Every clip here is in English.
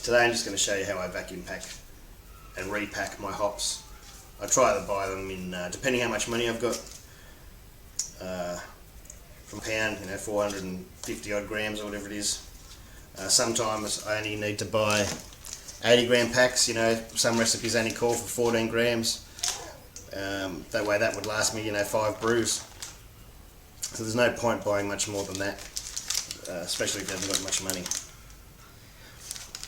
Today I'm just going to show you how I vacuum pack and repack my hops. I try to buy them in, depending how much money I've got, from a pound, 450 odd grams or whatever it is. Sometimes I only need to buy 80 gram packs, some recipes only call for 14 grams. That way that would last me, 5 brews. So there's no point buying much more than that, especially if you haven't got much money.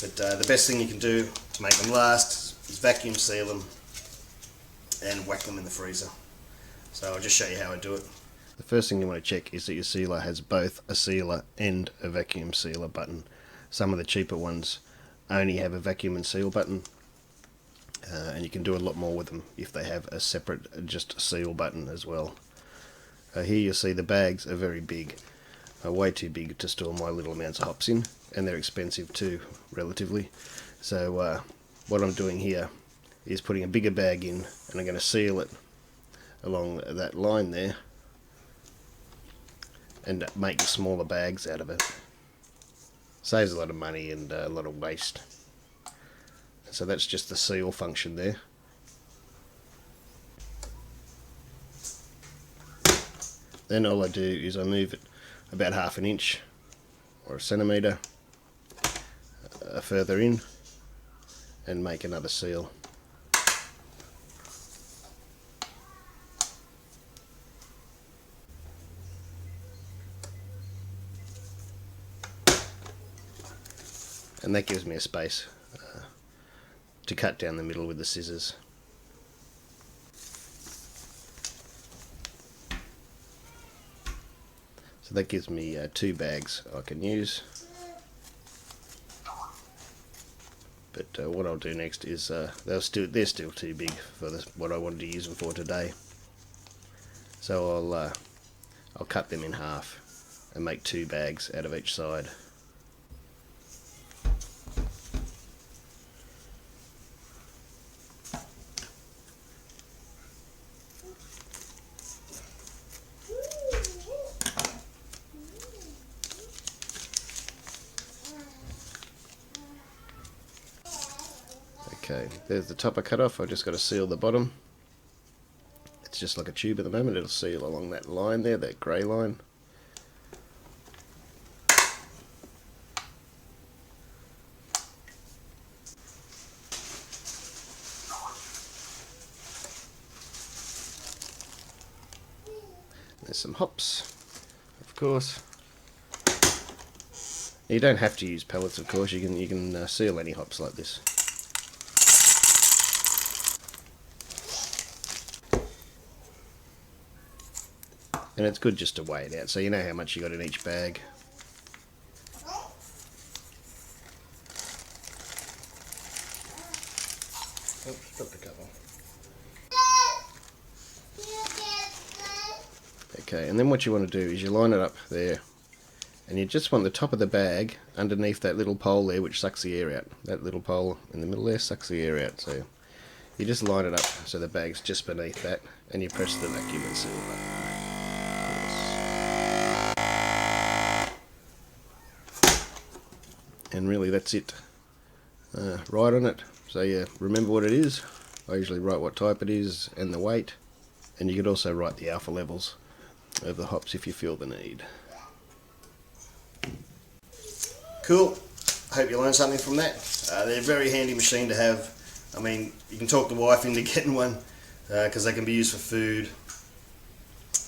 But the best thing you can do to make them last is vacuum seal them and whack them in the freezer. So I'll just show you how I do it. The first thing you want to check is that your sealer has both a sealer and a vacuum sealer button. Some of the cheaper ones only have a vacuum and seal button, and you can do a lot more with them if they have a separate just seal button as well. Here you'll see the bags are very big, way too big to store my little amounts of hops in, and they're expensive too, relatively. So what I'm doing here is putting a bigger bag in, and I'm going to seal it along that line there and make smaller bags out of it. Saves a lot of money and a lot of waste. So that's just the seal function there. Then all I do is I move it about half an inch or a centimetre further in and make another seal. And that gives me a space to cut down the middle with the scissors. So that gives me 2 bags I can use. But what I'll do next is they're still too big for what I wanted to use them for today. So I'll cut them in half and make 2 bags out of each side. Okay, there's the top I cut off. I've just got to seal the bottom. It's just like a tube at the moment. It'll seal along that line there, that grey line. There's some hops, of course. You don't have to use pellets, of course. You can seal any hops like this. And it's good just to weigh it out so you know how much you got in each bag. Oops, dropped a couple. Okay, and then what you want to do is you line it up there, and you just want the top of the bag underneath that little pole there which sucks the air out. That little pole in the middle there sucks the air out, so you just line it up so the bag's just beneath that, and you press the vacuum and seal button. And really that's it. Write on it so you remember what it is. I usually write what type it is and the weight, and you could also write the alpha levels of the hops if you feel the need. Cool. I hope you learned something from that. They're a very handy machine to have. I mean, you can talk the wife into getting one because they can be used for food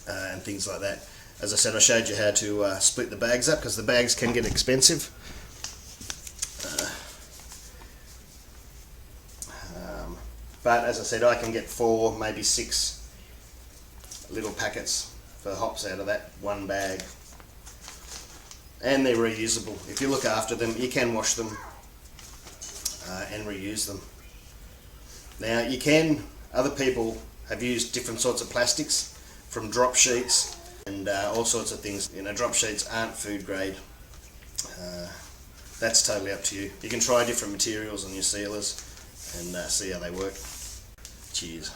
and things like that. As I said, I showed you how to split the bags up because the bags can get expensive. But as I said, I can get 4, maybe 6 little packets for hops out of that one bag. And they're reusable. If you look after them, you can wash them and reuse them. Now other people have used different sorts of plastics, from drop sheets and all sorts of things. Drop sheets aren't food grade. That's totally up to you. You can try different materials on your sealers and see how they work. Cheers.